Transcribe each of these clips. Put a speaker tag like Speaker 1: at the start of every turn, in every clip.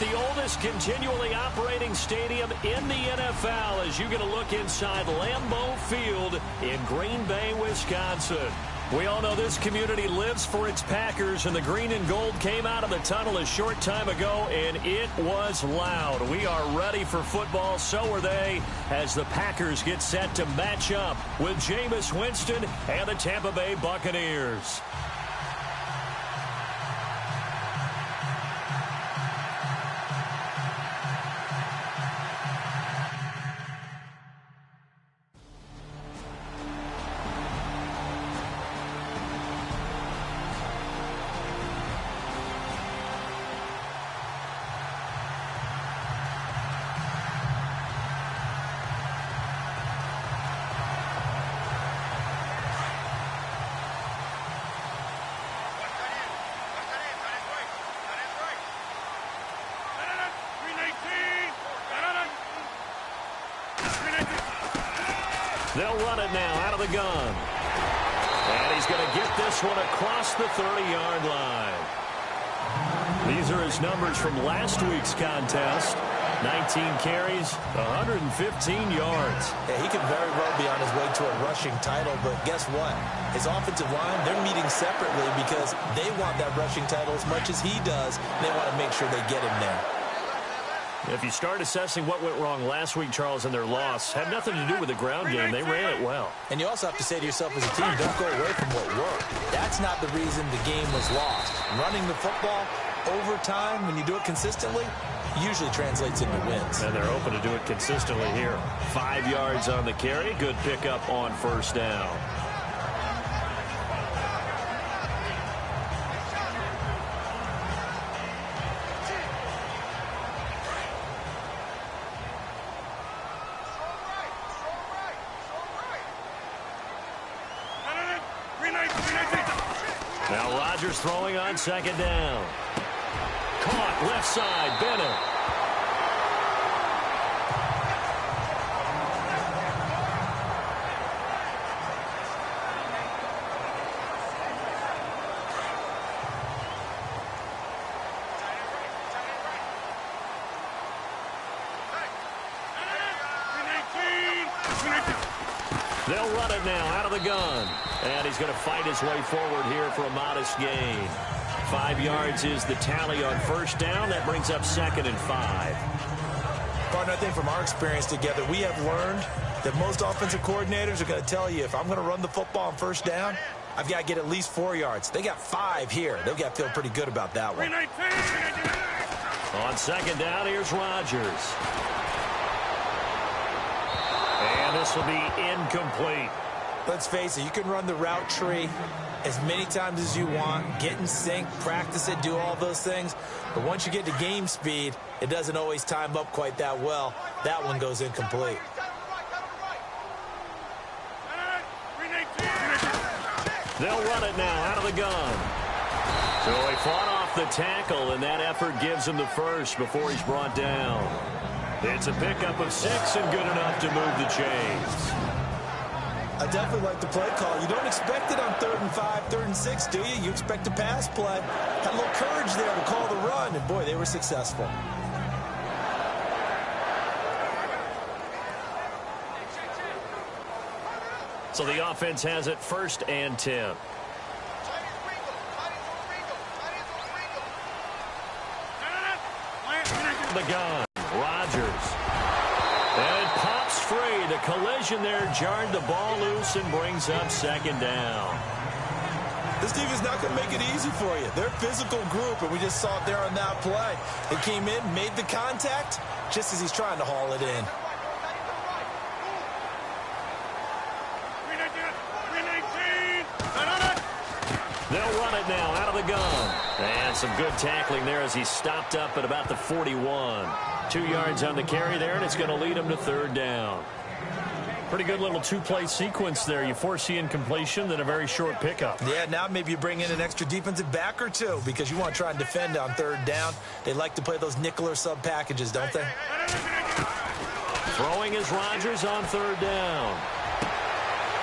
Speaker 1: the oldest continually operating stadium in the NFL as you get a look inside Lambeau Field in Green Bay, Wisconsin. We all know this community lives for its Packers, and the green and gold came out of the tunnel a short time ago, and it was loud. We are ready for football, so are they, as the Packers get set to match up with Jameis Winston and the Tampa Bay Buccaneers. They'll run it now out of the gun. And he's going to get this one across the 30-yard line. These are his numbers from last week's contest. 19 carries, 115 yards.
Speaker 2: Yeah, he could very well be on his way to a rushing title, but guess what? His offensive line, they're meeting separately because they want that rushing title as much as he does. They want to make sure they get him there.
Speaker 1: If you start assessing what went wrong last week, Charles, in their loss, had nothing to do with the ground game. They ran it well.
Speaker 2: And you also have to say to yourself as a team, don't go away from what worked. That's not the reason the game was lost. Running the football over time, when you do it consistently, usually translates into wins.
Speaker 1: And they're open to do it consistently here. 5 yards on the carry. Good pickup on first down. Now Rodgers throwing on second down. Caught left side, Bennett. They'll run it now out of the gun. And he's going to fight his way forward here for a modest gain. 5 yards is the tally on first down. That brings up 2nd and 5.
Speaker 2: Partner, I think from our experience together, we have learned that most offensive coordinators are going to tell you, if I'm going to run the football on first down, I've got to get at least 4 yards. They got 5 here. They've got to feel pretty good about that one.
Speaker 1: On second down, here's Rodgers. And this will be incomplete.
Speaker 2: Let's face it, you can run the route tree as many times as you want, get in sync, practice it, do all those things. But once you get to game speed, it doesn't always time up quite that well. That one goes incomplete.
Speaker 1: They'll run it now out of the gun. So he fought off the tackle, and that effort gives him the first before he's brought down. It's a pickup of 6 and good enough to move the chains.
Speaker 2: I definitely like the play call. You don't expect it on 3rd and 5, 3rd and 6, do you? You expect a pass play. Had a little courage there to call the run, and boy, they were successful.
Speaker 1: So the offense has it 1st and 10. The gun, Rodgers. And it pops free. The collision there jarred the ball loose and brings up 2nd down.
Speaker 2: This team is not going to make it easy for you. They're a physical group, and we just saw it there on that play. They came in, made the contact, just as he's trying to haul it in.
Speaker 1: They'll run it now out of the gun. And some good tackling there as he stopped up at about the 41. 2 yards on the carry there, and it's going to lead him to 3rd down. Pretty good little two-play sequence there. You foresee incompletion, then a very short pickup.
Speaker 2: Yeah, now maybe you bring in an extra defensive back or two because you want to try and defend on 3rd down. They like to play those nickel or sub packages, don't they?
Speaker 1: Throwing is Rodgers on 3rd down.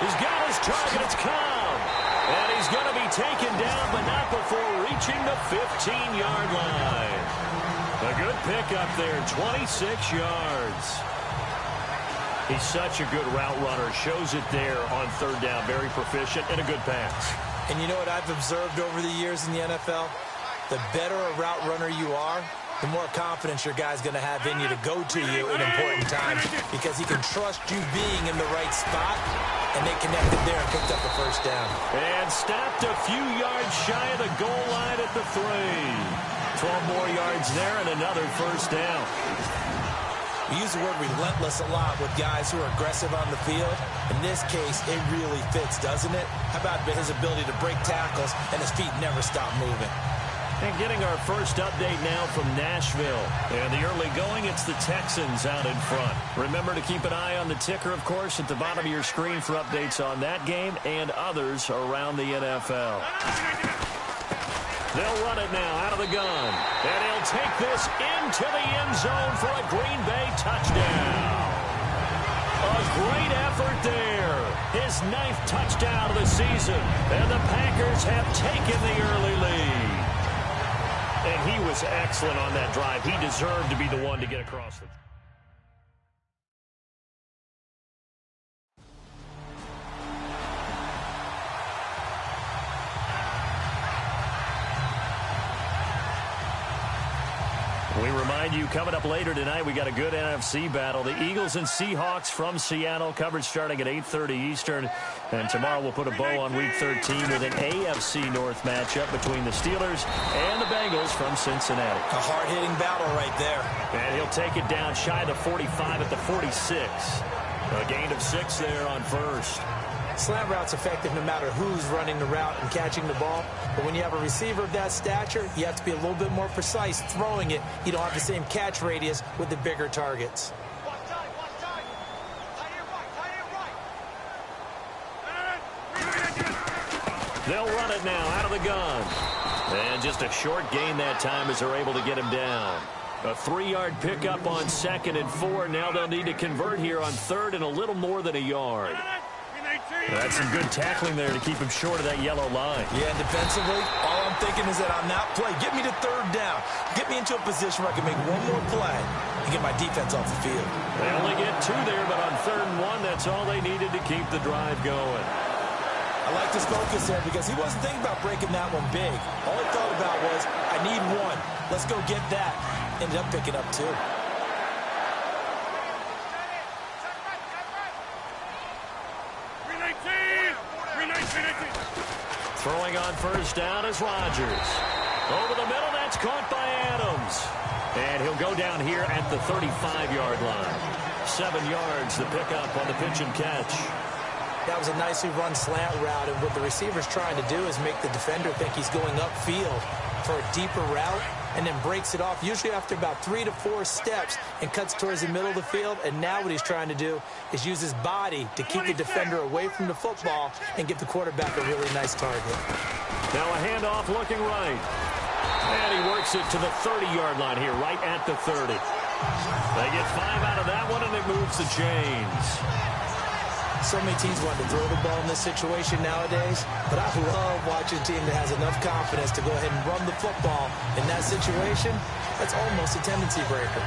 Speaker 1: He's got his target. It's Cobb. And he's going to be taken down, but not before reaching the 15-yard line. A good pickup there, 26 yards. He's such a good route runner. Shows it there on third down. Very proficient and a good pass.
Speaker 2: And you know what I've observed over the years in the NFL? The better a route runner you are, the more confidence your guy's going to have in you to go to you in important times because he can trust you being in the right spot, and they connected there and picked up a first down.
Speaker 1: And stopped a few yards shy of the goal line at the 3. 12 more yards there and another first down.
Speaker 2: We use the word relentless a lot with guys who are aggressive on the field. In this case, it really fits, doesn't it? How about his ability to break tackles and his feet never stop moving?
Speaker 1: And getting our first update now from Nashville. And the early going, it's the Texans out in front. Remember to keep an eye on the ticker, of course, at the bottom of your screen for updates on that game and others around the NFL. They'll run it now out of the gun. And he'll take this into the end zone for a Green Bay touchdown. A great effort there. His 9th touchdown of the season. And the Packers have taken the early lead. And he was excellent on that drive. He deserved to be the one to get across the... We remind you, coming up later tonight, we got a good NFC battle. The Eagles and Seahawks from Seattle, coverage starting at 8:30 Eastern. And tomorrow we'll put a bow on Week 13 with an AFC North matchup between the Steelers and the Bengals from Cincinnati.
Speaker 2: A hard-hitting battle right there.
Speaker 1: And he'll take it down shy of the 45 at the 46. A gain of 6 there on first.
Speaker 2: Slant route's effective no matter who's running the route and catching the ball. But when you have a receiver of that stature, you have to be a little bit more precise throwing it. You don't have the same catch radius with the bigger targets.
Speaker 1: They'll run it now out of the gun. And just a short gain that time as they're able to get him down. A 3-yard pickup on 2nd and 4. Now they'll need to convert here on 3rd and a little more than a yard. That's some good tackling there to keep him short of that yellow line.
Speaker 2: Yeah, and defensively, all I'm thinking is that on that play, get me to 3rd down. Get me into a position where I can make one more play and get my defense off the field.
Speaker 1: They only get 2 there, but on 3rd and 1, that's all they needed to keep the drive going.
Speaker 2: I like his focus there because he wasn't thinking about breaking that one big. All he thought about was, I need 1. Let's go get that. Ended up picking up 2.
Speaker 1: Throwing on first down is Rodgers. Over the middle, that's caught by Adams. And he'll go down here at the 35-yard line. 7 yards, the pickup on the pitch and catch.
Speaker 2: That was a nicely run slant route, and what the receiver's trying to do is make the defender think he's going upfield for a deeper route, and then breaks it off, usually after about 3 to 4 steps, and cuts towards the middle of the field. And now what he's trying to do is use his body to keep the defender away from the football and give the quarterback a really nice target.
Speaker 1: Now a handoff looking right. And he works it to the 30-yard line here, right at the 30. They get 5 out of that one, and it moves the chains.
Speaker 2: So many teams want to throw the ball in this situation nowadays, but I love watching a team that has enough confidence to go ahead and run the football in that situation. That's almost a tendency breaker.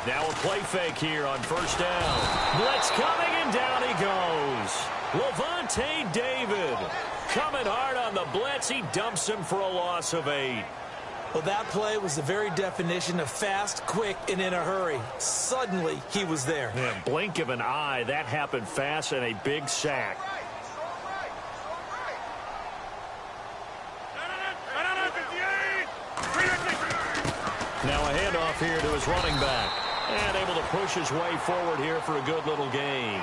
Speaker 1: Now a play fake here on first down. Blitz coming, and down he goes. Lavonte David coming hard on the blitz. He dumps him for a loss of 8.
Speaker 2: Well, that play was the very definition of fast, quick, and in a hurry. Suddenly, he was there.
Speaker 1: Man, blink of an eye. That happened fast, and a big sack. Now a handoff here to his running back. And able to push his way forward here for a good little gain.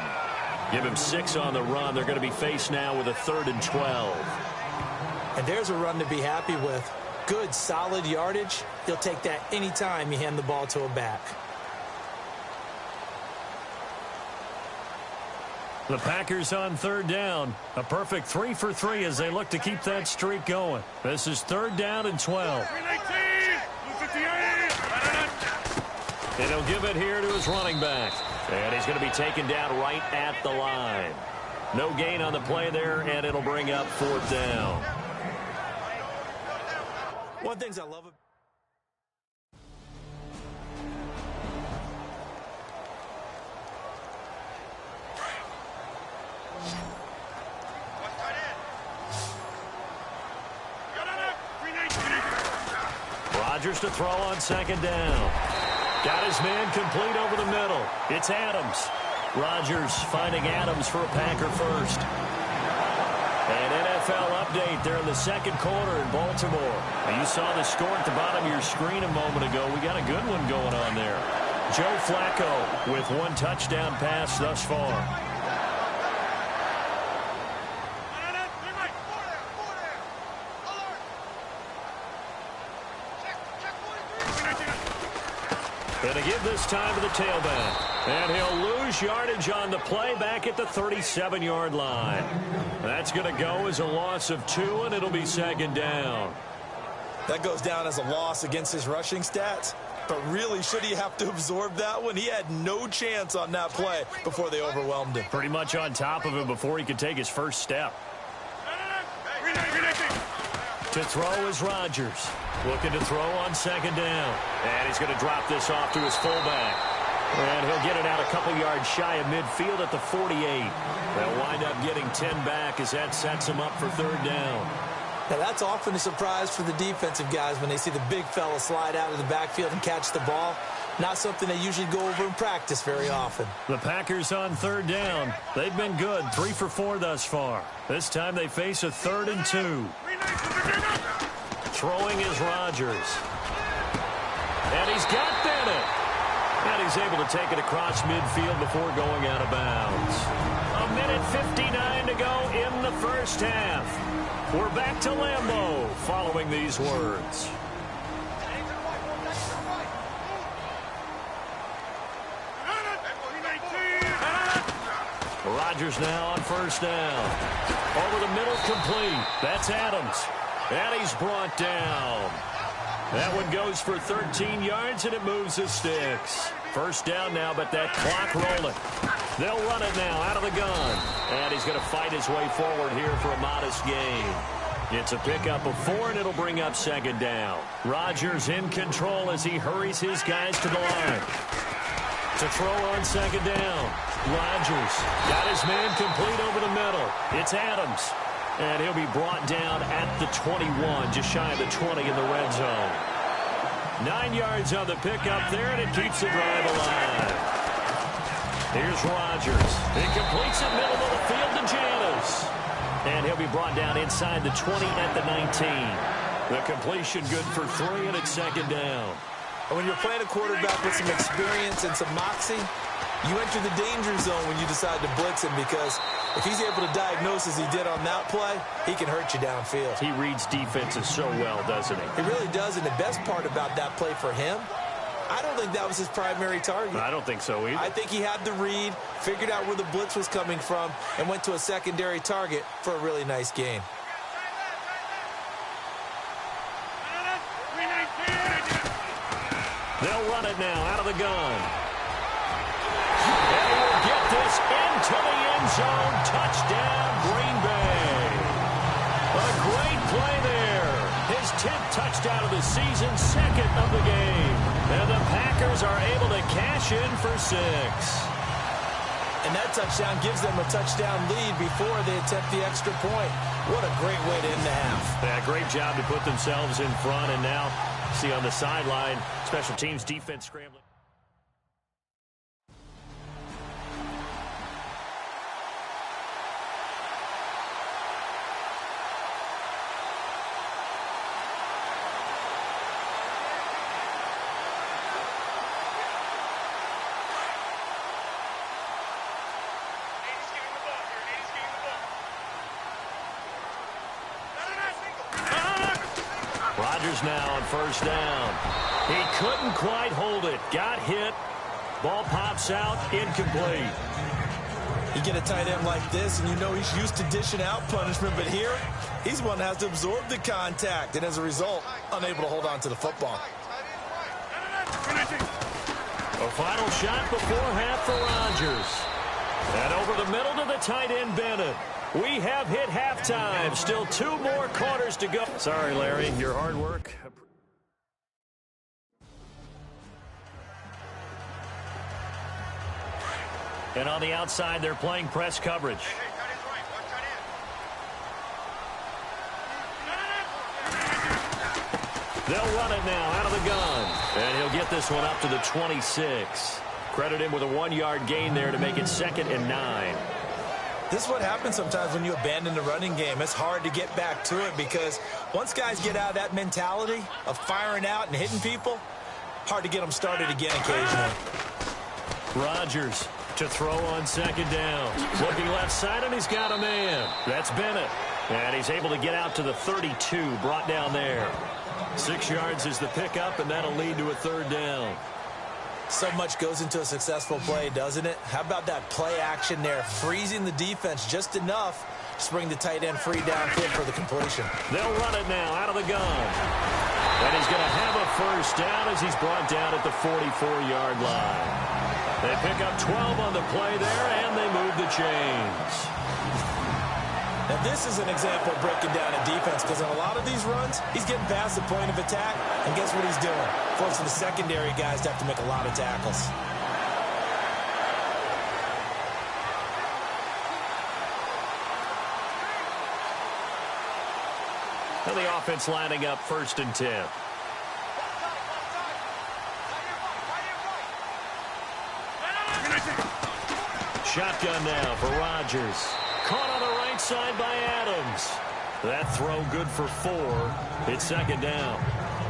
Speaker 1: Give him 6 on the run. They're going to be faced now with a 3rd and 12.
Speaker 2: And there's a run to be happy with. Good, solid yardage. He'll take that anytime you hand the ball to a back.
Speaker 1: The Packers on 3rd down. A perfect 3 for 3 as they look to keep that streak going. This is 3rd down and 12. And he'll give it here to his running back. And he's going to be taken down right at the line. No gain on the play there, and it'll bring up 4th down.
Speaker 2: One of the things I love about
Speaker 1: Rodgers to throw on 2nd down. Got his man complete over the middle. It's Adams. Rodgers finding Adams for a Packer first. An NFL update there in the 2nd quarter in Baltimore. Now you saw the score at the bottom of your screen a moment ago. We got a good one going on there. Joe Flacco with 1 touchdown pass thus far. Going to give this time to the tailback. And he'll lose yardage on the play back at the 37-yard line. That's going to go as a loss of 2, and it'll be 2nd down.
Speaker 2: That goes down as a loss against his rushing stats. But really, should he have to absorb that one? He had no chance on that play before they overwhelmed him.
Speaker 1: Pretty much on top of him before he could take his first step. To throw is Rodgers. Looking to throw on 2nd down. And he's going to drop this off to his fullback. And he'll get it out a couple yards shy of midfield at the 48. They'll wind up getting 10 back as that sets him up for 3rd down.
Speaker 2: Now, that's often a surprise for the defensive guys when they see the big fella slide out of the backfield and catch the ball. Not something they usually go over in practice very often.
Speaker 1: The Packers on 3rd down. They've been good, 3 for 4 thus far. This time they face a 3rd and 2. Throwing is Rodgers. And he's got Bennett. And he's able to take it across midfield before going out of bounds. 1:59 to go in the first half. We're back to Lambeau following these words. Rodgers now on 1st down. Over the middle, complete. That's Adams. And he's brought down. That one goes for 13 yards, and it moves the sticks. 1st down now, but that clock rolling. They'll run it now out of the gun. And he's going to fight his way forward here for a modest gain. It's a pickup of 4, and it'll bring up 2nd down. Rodgers in control as he hurries his guys to the line. To throw on 2nd down. Rodgers got his man complete over the middle. It's Adams. And he'll be brought down at the 21, just shy of the 20 in the red zone. 9 yards on the pickup there, and it keeps the drive alive. Here's Rodgers. He completes it middle of the field to Janis. And he'll be brought down inside the 20 at the 19. The completion good for 3, and it's 2nd down.
Speaker 2: And when you're playing a quarterback with some experience and some moxie, you enter the danger zone when you decide to blitz him, because if he's able to diagnose as he did on that play, he can hurt you downfield.
Speaker 1: He reads defenses so well, doesn't he?
Speaker 2: He really does, and the best part about that play for him, I don't think that was his primary target.
Speaker 1: I don't think so either.
Speaker 2: I think he had the read, figured out where the blitz was coming from, and went to a secondary target for a really nice gain.
Speaker 1: They'll run it now out of the gun. And he will get this into the end zone. Touchdown, Green Bay. A great play there. His 10th touchdown of the season, 2nd of the game. And the Packers are able to cash in for 6.
Speaker 2: And that touchdown gives them a touchdown lead before they attempt the extra point. What a great way to end the half.
Speaker 1: Yeah, great job to put themselves in front, and now see on the sideline, special teams defense scrambling. Rodgers now on 1st down. He couldn't quite hold it. Got hit. Ball pops out. Incomplete.
Speaker 2: You get a tight end like this, and you know he's used to dishing out punishment, but here, he's one that has to absorb the contact, and as a result, unable to hold on to the football.
Speaker 1: final shot before half for Rodgers. And over the middle to the tight end, Bennett. We have hit halftime. Still 2 more quarters to go. Sorry, Larry, your hard work. And on the outside, they're playing press coverage. They'll run it now out of the gun. And he'll get this one up to the 26. Credit him with a 1-yard gain there to make it 2nd and 9.
Speaker 2: This is what happens sometimes when you abandon the running game. It's hard to get back to it because once guys get out of that mentality of firing out and hitting people, hard to get them started again occasionally.
Speaker 1: Rodgers to throw on 2nd down. Looking left side, and he's got a man. That's Bennett. And he's able to get out to the 32, brought down there. 6 yards is the pickup, and that'll lead to a 3rd down.
Speaker 2: So much goes into a successful play, doesn't it? How about that play action there, freezing the defense just enough to bring the tight end free downfield for the completion.
Speaker 1: They'll run it now out of the gun. And he's going to have a 1st down as he's brought down at the 44-yard line. They pick up 12 on the play there, and they move the chains.
Speaker 2: Now, this is an example of breaking down a defense because in a lot of these runs, he's getting past the point of attack, and guess what he's doing? Forcing the secondary guys to have to make a lot of tackles.
Speaker 1: And the offense lining up 1st and 10. Shotgun now for Rodgers. Caught on the right side by Adams. That throw good for 4. It's 2nd down.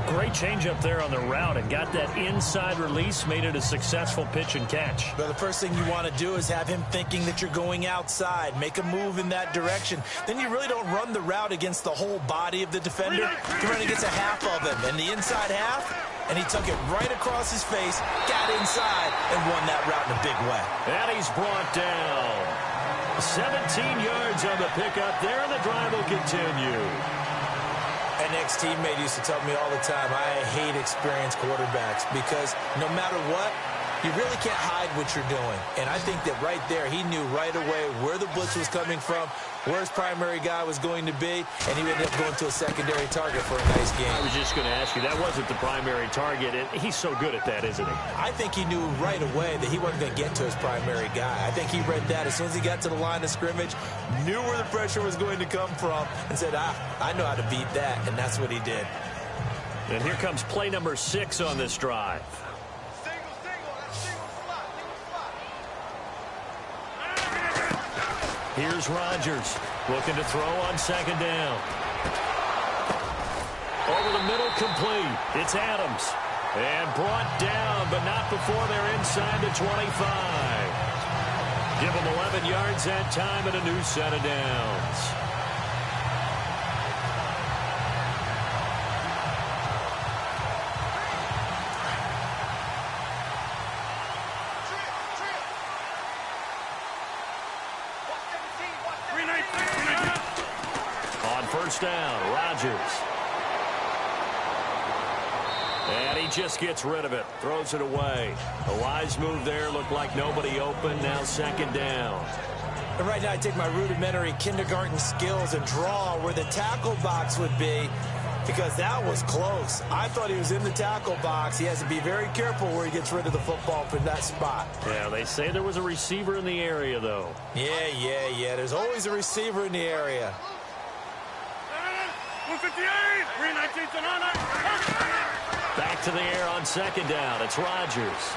Speaker 1: Great change up there on the route and got that inside release, made it a successful pitch and catch.
Speaker 2: But the first thing you want to do is have him thinking that you're going outside, make a move in that direction. Then you really don't run the route against the whole body of the defender. You run against a half of him, and the inside half, and he took it right across his face, got inside, and won that route in a big way.
Speaker 1: And he's brought down. 17 yards on the pickup there, and the drive will continue.
Speaker 2: An ex-teammate used to tell me all the time, I hate experienced quarterbacks because no matter what, you really can't hide what you're doing. And I think that right there, he knew right away where the blitz was coming from, where his primary guy was going to be, and he ended up going to a secondary target for a nice game.
Speaker 1: I was just going to ask you, that wasn't the primary target, and he's so good at that, isn't he?
Speaker 2: I think he knew right away that he wasn't going to get to his primary guy. I think he read that as soon as he got to the line of scrimmage, knew where the pressure was going to come from, and said, I know how to beat that, and that's what he did.
Speaker 1: And here comes play number 6 on this drive. Here's Rodgers looking to throw on 2nd down. Over the middle, complete. It's Adams. And brought down, but not before they're inside the 25. Give them 11 yards that time and a new set of downs. On 1st down, Rodgers. And he just gets rid of it, throws it away. A wise move there, looked like nobody open, now 2nd down.
Speaker 2: And right now I take my rudimentary kindergarten skills and draw where the tackle box would be because that was close. I thought he was in the tackle box. He has to be very careful where he gets rid of the football from that spot.
Speaker 1: Yeah, they say there was a receiver in the area, though.
Speaker 2: Yeah. There's always a receiver in the area.
Speaker 3: 158, 319
Speaker 1: Back to the air on 2nd down. It's Rodgers.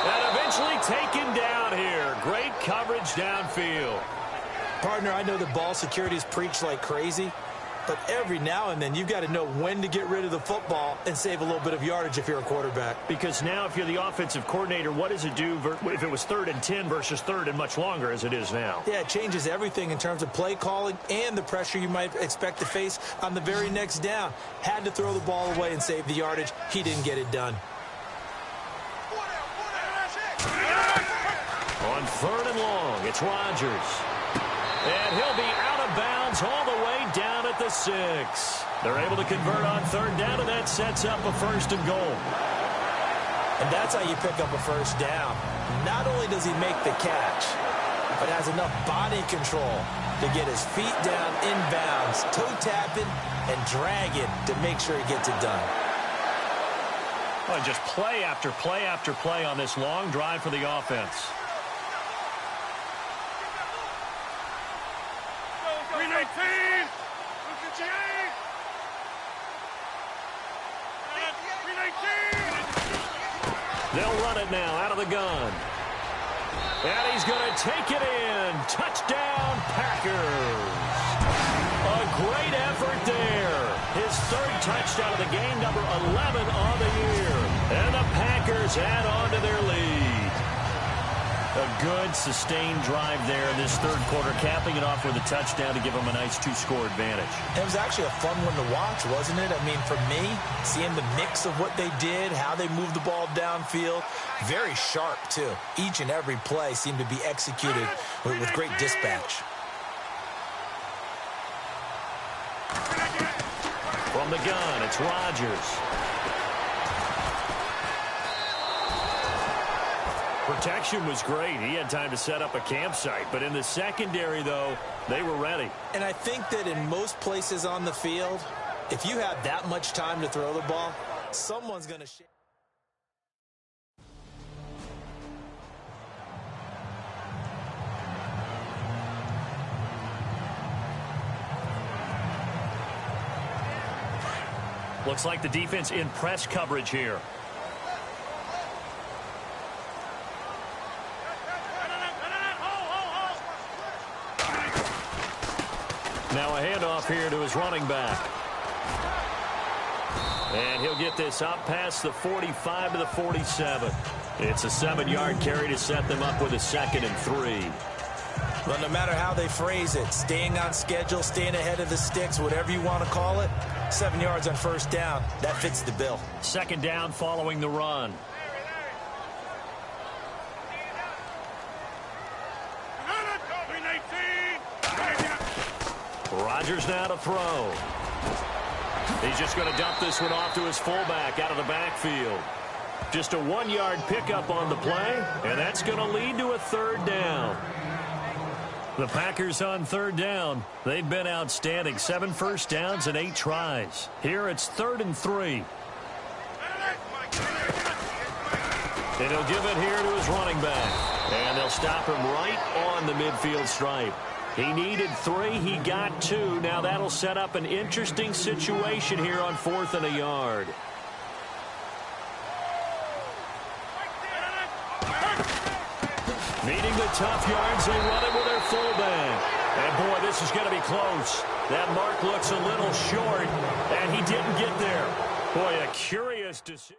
Speaker 1: And eventually taken down here. Great coverage downfield.
Speaker 2: Partner, I know the ball security is preached like crazy, but every now and then you've got to know when to get rid of the football and save a little bit of yardage if you're a quarterback.
Speaker 1: Because now if you're the offensive coordinator, what does it do if it was 3rd and 10 versus 3rd and much longer as it is now?
Speaker 2: Yeah, it changes everything in terms of play calling and the pressure you might expect to face on the very next down. Had to throw the ball away and save the yardage. He didn't get it done.
Speaker 1: On 3rd and long, it's Rodgers. And he'll be out of bounds all the way down at the 6. They're able to convert on third down, and that sets up a 1st and goal.
Speaker 2: And that's how you pick up a first down. Not only does he make the catch, but has enough body control to get his feet down inbounds, toe tapping and dragging to make sure he gets it done.
Speaker 1: Well, just play after play after play on this long drive for the offense.
Speaker 3: 319!
Speaker 1: They'll run it now out of the gun. And he's going to take it in. Touchdown, Packers. A great effort there. His 3rd touchdown of the game, number 11 on the year. And the Packers add on to their lead. A good, sustained drive there in this 3rd quarter, capping it off with a touchdown to give them a nice 2-score advantage.
Speaker 2: It was actually a fun one to watch, wasn't it? I mean, for me, seeing the mix of what they did, how they moved the ball downfield, very sharp, too. Each and every play seemed to be executed with great dispatch.
Speaker 1: From the gun, it's Rodgers. Protection was great. He had time to set up a campsite. But in the secondary, though, they were ready.
Speaker 2: And I think that in most places on the field, if you have that much time to throw the ball, someone's going to shake.
Speaker 1: Looks like the defense in press coverage here. Now a handoff here to his running back. And he'll get this up past the 45 to the 47. It's a 7-yard carry to set them up with a 2nd and 3.
Speaker 2: Well, no matter how they phrase it, staying on schedule, staying ahead of the sticks, whatever you want to call it, 7 yards on first down, that fits the bill.
Speaker 1: 2nd down following the run. Rodgers now to throw. He's just going to dump this one off to his fullback out of the backfield. Just a 1-yard pickup on the play, and that's going to lead to a 3rd down. The Packers on 3rd down. They've been outstanding. 7 first downs and 8 tries. Here it's 3rd and 3. And he'll give it here to his running back. And they'll stop him right on the midfield stripe. He needed 3. He got 2. Now that'll set up an interesting situation here on 4th and a yard. Needing the tough yards, they run it with their fullback. And, boy, this is going to be close. That mark looks a little short, and he didn't get there. Boy, a curious decision.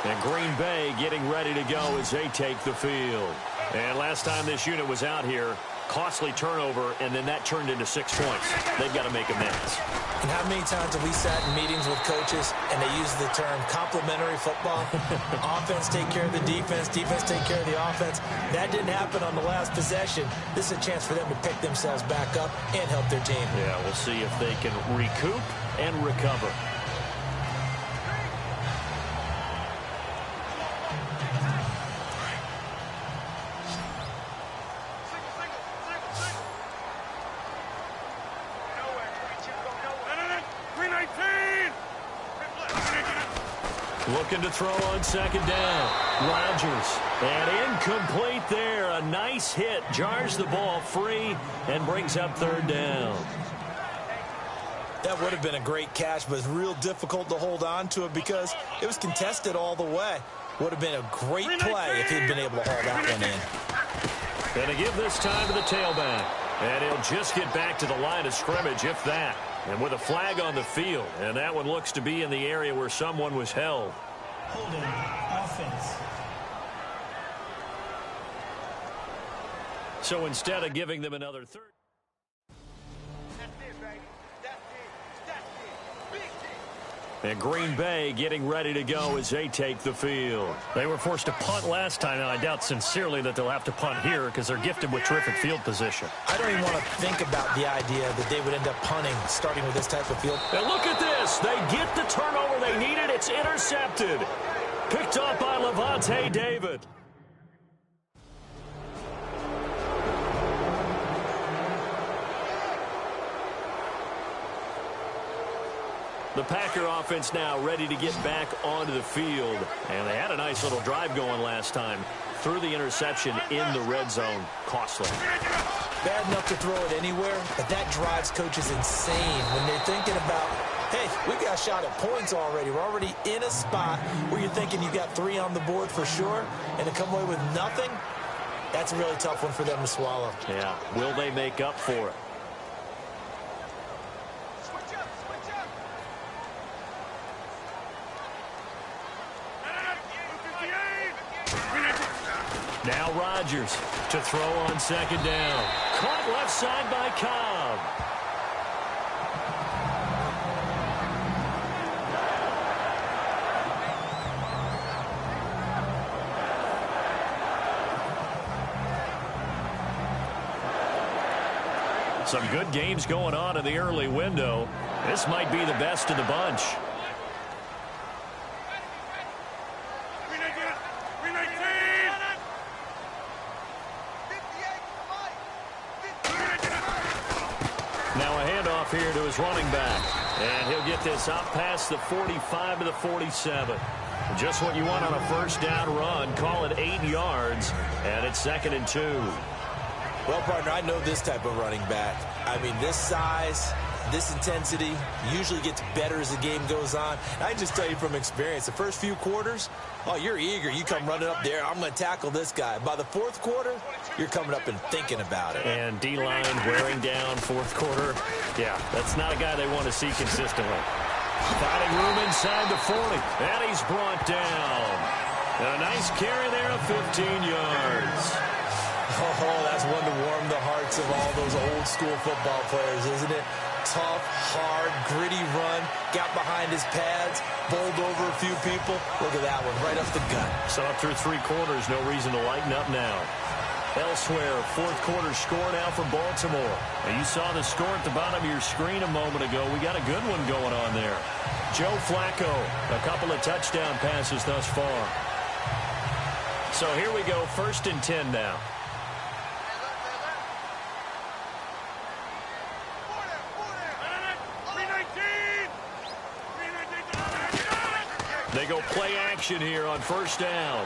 Speaker 1: And Green Bay getting ready to go as they take the field. And last time this unit was out here, costly turnover, and then that turned into 6 points. They've got to make amends.
Speaker 2: And how many times have we sat in meetings with coaches and they use the term complementary football? Offense take care of the defense, defense take care of the offense. That didn't happen on the last possession. This is a chance for them to pick themselves back up and help their team.
Speaker 1: Yeah, we'll see if they can recoup and recover. Looking to throw on 2nd down. Rodgers. And incomplete there. A nice hit. Jars the ball free and brings up 3rd down.
Speaker 2: That would have been a great catch, but it's real difficult to hold on to it because it was contested all the way. Would have been a great play if he'd been able to haul that one in.
Speaker 1: Going to give this time to the tailback. And he'll just get back to the line of scrimmage, if that. And with a flag on the field. And that one looks to be in the area where someone was held.
Speaker 4: Holding offense.
Speaker 1: So instead of giving them another 3rd.
Speaker 3: That's it, baby. That's it. That's it. Big hit.
Speaker 1: And Green Bay getting ready to go as they take the field.
Speaker 5: They were forced to punt last time, and I doubt sincerely that they'll have to punt here because they're gifted with terrific field position.
Speaker 2: I don't even want to think about the idea that they would end up punting starting with this type of field.
Speaker 1: And look at this. They get the turnover they needed. It's intercepted. Picked up by Lavonte David. The Packer offense now ready to get back onto the field. And they had a nice little drive going last time. Threw the interception in the red zone. Costly.
Speaker 2: Bad enough to throw it anywhere, but that drives coaches insane when they're thinking about, hey, we got shot at points already. We're already in a spot where you're thinking you got 3 on the board for sure, and to come away with nothing, that's a really tough one for them to swallow.
Speaker 1: Yeah. Will they make up for it? Now Rodgers to throw on second down. Caught left side by Cobb. Some good games going on in the early window. This might be the best of the bunch. Here to his running back. And he'll get this out past the 45 to the 47. Just what you want on a first down run. Call it 8 yards. And it's 2nd and 2.
Speaker 2: Well, partner, I know this type of running back. I mean, this size, this intensity usually gets better as the game goes on. I can just tell you from experience, the first few quarters, oh, you're eager. You come running up there. I'm going to tackle this guy. By the 4th quarter, you're coming up and thinking about it.
Speaker 1: And D-line wearing down 4th quarter. Yeah, that's not a guy they want to see consistently. Finding room inside the 40. And he's brought down. And a nice carry there of 15 yards.
Speaker 2: Oh, that's one to warm the hearts of all those old school football players, isn't it? Tough, hard, gritty run. Got behind his pads. Bowled over a few people. Look at that one, right off the gut.
Speaker 1: So up through 3 quarters, no reason to lighten up now. Elsewhere, 4th quarter score now for Baltimore. And you saw the score at the bottom of your screen a moment ago. We got a good one going on there. Joe Flacco, a couple of touchdown passes thus far. So here we go, 1st and 10 now. They go play action here on 1st down.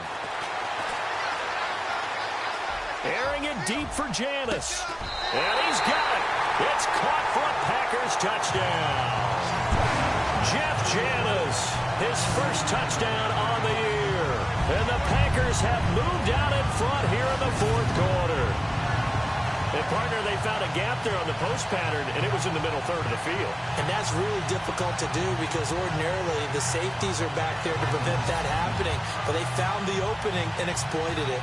Speaker 1: Airing it deep for Janis. And he's got it. It's caught for a Packers touchdown. Jeff Janis, his first touchdown on the year. And the Packers have moved out in front here in the 4th quarter. And, partner, they found a gap there on the post pattern, and it was in the middle 3rd of the field.
Speaker 2: And that's really difficult to do because ordinarily the safeties are back there to prevent that happening. But they found the opening and exploited it.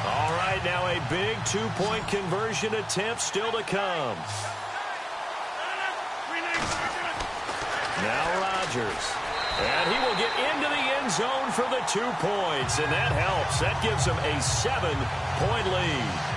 Speaker 1: All right, now a big 2-point conversion attempt still to come. Now Rodgers. And he will get into the end zone for the 2 points, and that helps. That gives him a 7-point lead.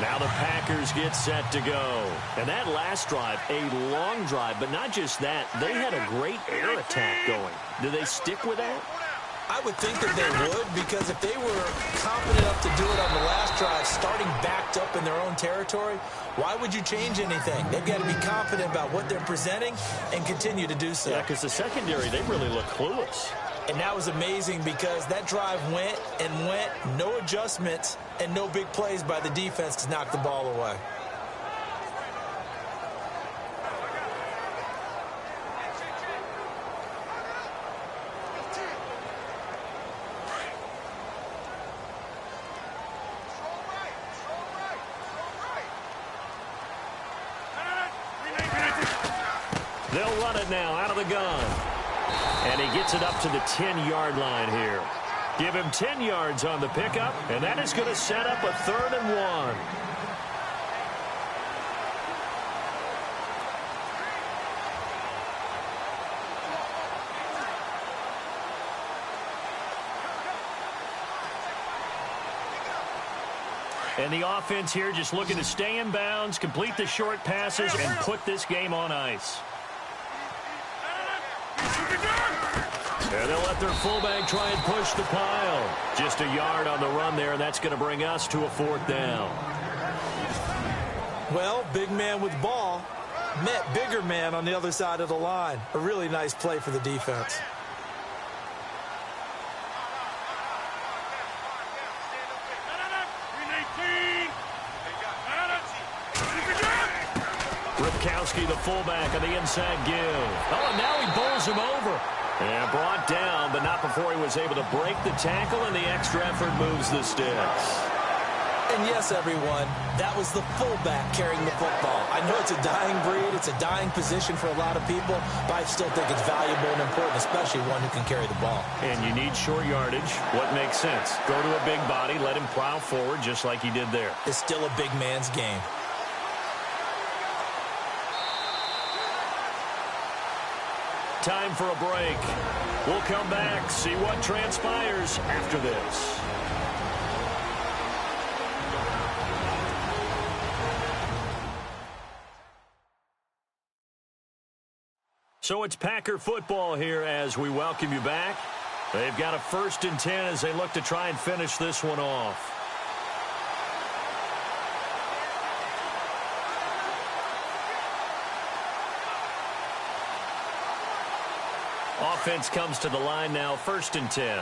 Speaker 1: Now the Packers get set to go. And that last drive, a long drive, but not just that. They had a great air attack going. Do they stick with that?
Speaker 2: I would think that they would, because if they were confident enough to do it on the last drive, starting backed up in their own territory, why would you change anything? They've got to be confident about what they're presenting and continue to do so.
Speaker 1: Yeah, because the secondary, they really look clueless.
Speaker 2: And that was amazing because that drive went and went, no adjustments and no big plays by the defense to knock the ball away.
Speaker 1: They'll run it now out of the gun. And he gets it up to the 10-yard line here. Give him 10 yards on the pickup, and that is going to set up a 3rd and 1. And the offense here just looking to stay in bounds, complete the short passes, and put this game on ice. And they'll let their fullback try and push the pile. Just a yard on the run there, and that's going to bring us to a 4th down.
Speaker 2: Well, big man with ball met bigger man on the other side of the line. A really nice play for the defense.
Speaker 1: Ripkowski, the fullback, on the inside give. Oh, and now he bowls him over. And brought down, but not before he was able to break the tackle, and the extra effort moves the sticks.
Speaker 2: And yes, everyone, that was the fullback carrying the football. I know it's a dying breed, it's a dying position for a lot of people, but I still think it's valuable and important, especially one who can carry the ball.
Speaker 1: And you need short yardage. What makes sense? Go to a big body, let him plow forward just like he did there.
Speaker 2: It's still a big man's game.
Speaker 1: Time for a break. We'll come back, see what transpires after this. So it's Packer football here as we welcome you back. They've got a 1st and 10 as they look to try and finish this one off. Offense comes to the line now, 1st and 10.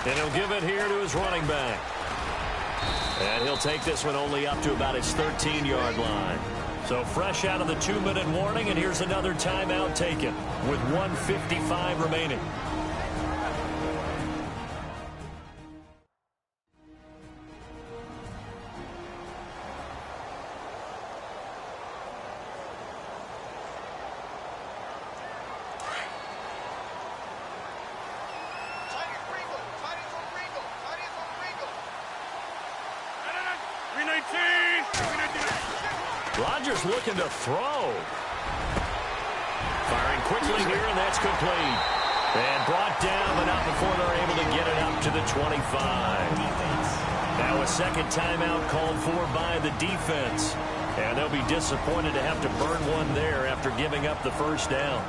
Speaker 1: And he'll give it here to his running back. And he'll take this one only up to about his 13-yard line. So fresh out of the 2-minute warning, and here's another timeout taken with 1:55 remaining. Rodgers looking to throw. Firing quickly here, and that's complete. And brought down, but not before they're able to get it up to the 25. Now a second timeout called for by the defense. And they'll be disappointed to have to burn one there after giving up the first down.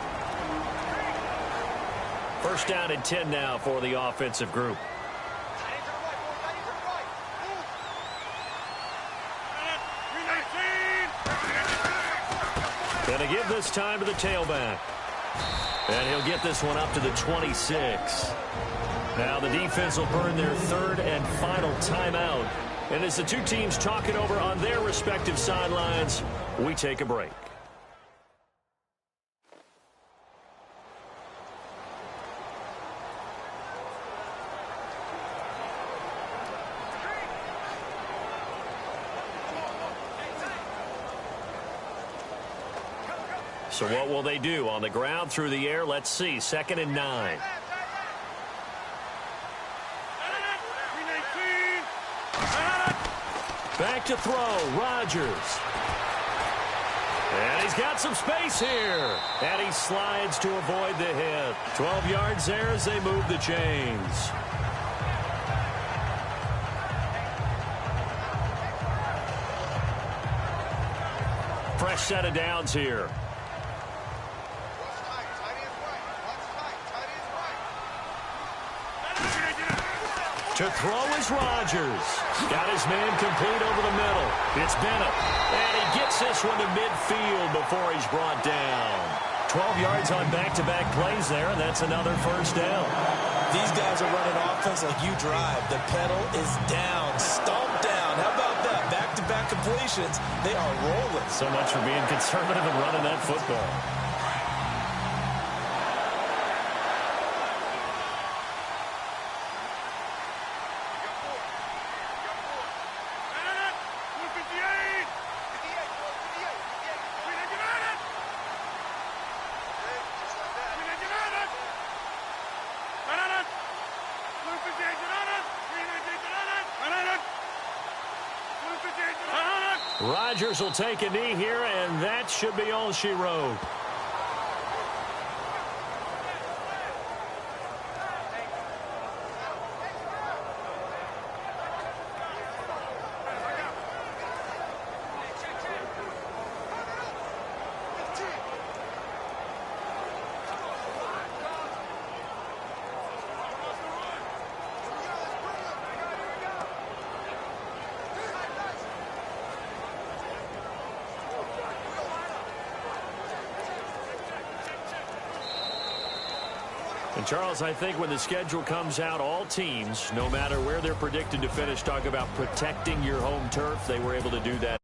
Speaker 1: 1st down and 10 now for the offensive group. Going to give this time to the tailback. And he'll get this one up to the 26. Now the defense will burn their 3rd and final timeout. And as the two teams talk it over on their respective sidelines, we take a break. So what will they do? On the ground, through the air? Let's see. 2nd and 9. Back to throw. Rodgers. And he's got some space here. And he slides to avoid the hit. 12 yards there as they move the chains. Fresh set of downs here. To throw is Rodgers. Got his man complete over the middle. It's Bennett. And he gets this one to midfield before he's brought down. 12 yards on back-to-back plays there, and that's another 1st down.
Speaker 2: These guys are running offense like you drive. The pedal is down. Stomp down. How about that? Back-to-back completions. They are rolling.
Speaker 1: So much for being conservative and running that football. Rodgers will take a knee here, and that should be all she wrote. And Charles, I think when the schedule comes out, all teams, no matter where they're predicted to finish, talk about protecting your home turf. They were able to do that.